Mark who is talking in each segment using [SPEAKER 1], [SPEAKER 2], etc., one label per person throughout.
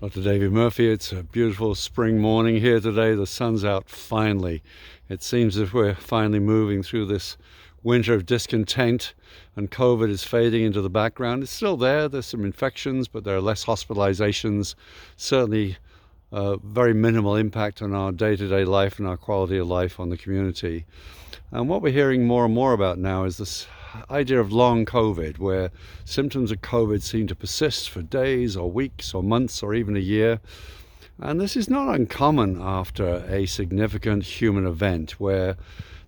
[SPEAKER 1] Dr. David Murphy, it's a beautiful spring morning here today. The sun's out finally. It seems as if we're finally moving through this winter of discontent and COVID is fading into the background. It's still there. There's some infections, but there are less hospitalizations. Certainly very minimal impact on our day-to-day life and our quality of life on the community. And what we're hearing more and more about now is this idea of long COVID, where symptoms of COVID seem to persist for days or weeks or months or even a year. And this is not uncommon after a significant human event where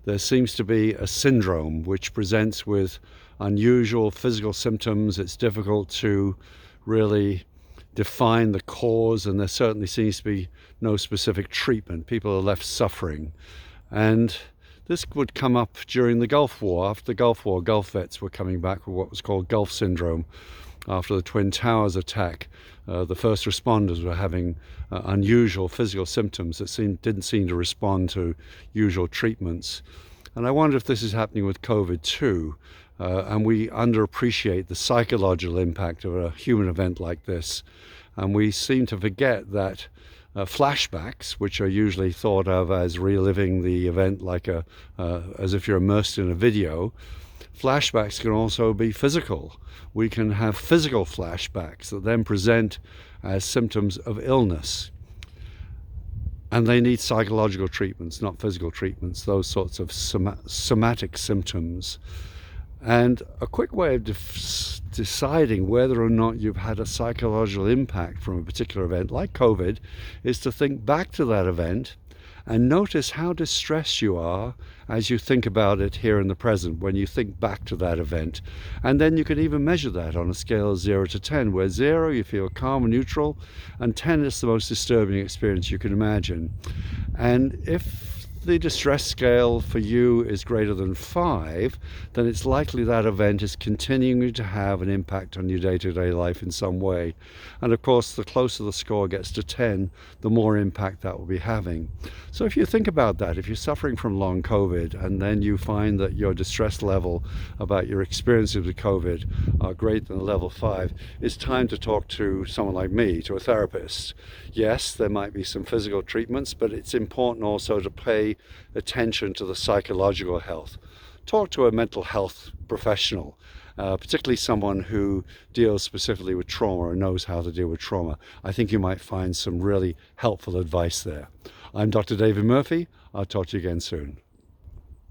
[SPEAKER 1] there seems to be a syndrome which presents with unusual physical symptoms. It's difficult to really define the cause, and there certainly seems to be no specific treatment. People are left suffering. And this would come up during the Gulf War. After the Gulf War, Gulf vets were coming back with what was called Gulf syndrome. After the Twin Towers attack, the first responders were having unusual physical symptoms that didn't seem to respond to usual treatments. And I wonder if this is happening with COVID too. And we underappreciate the psychological impact of a human event like this. And we seem to forget that flashbacks, which are usually thought of as reliving the event like as if you're immersed in a video, flashbacks can also be physical. We can have physical flashbacks that then present as symptoms of illness. And they need psychological treatments, not physical treatments, those sorts of somatic symptoms. And a quick way of deciding whether or not you've had a psychological impact from a particular event like COVID is to think back to that event and notice how distressed you are as you think about it here in the present, when you think back to that event. And then you can even measure that on a scale of 0 to 10, where 0 you feel calm and neutral, and 10 is the most disturbing experience you can imagine. And if the distress scale for you is greater than 5, then it's likely that event is continuing to have an impact on your day-to-day life in some way. And of course, the closer the score gets to 10, the more impact that will be having. So if you think about that, if you're suffering from long COVID and then you find that your distress level about your experiences with COVID are greater than level 5, it's time to talk to someone like me, to a therapist. Yes, there might be some physical treatments, but it's important also to pay attention to the psychological health. Talk to a mental health professional, particularly someone who deals specifically with trauma and knows how to deal with trauma. I think you might find some really helpful advice there. I'm Dr. David Murphy. I'll talk to you again soon.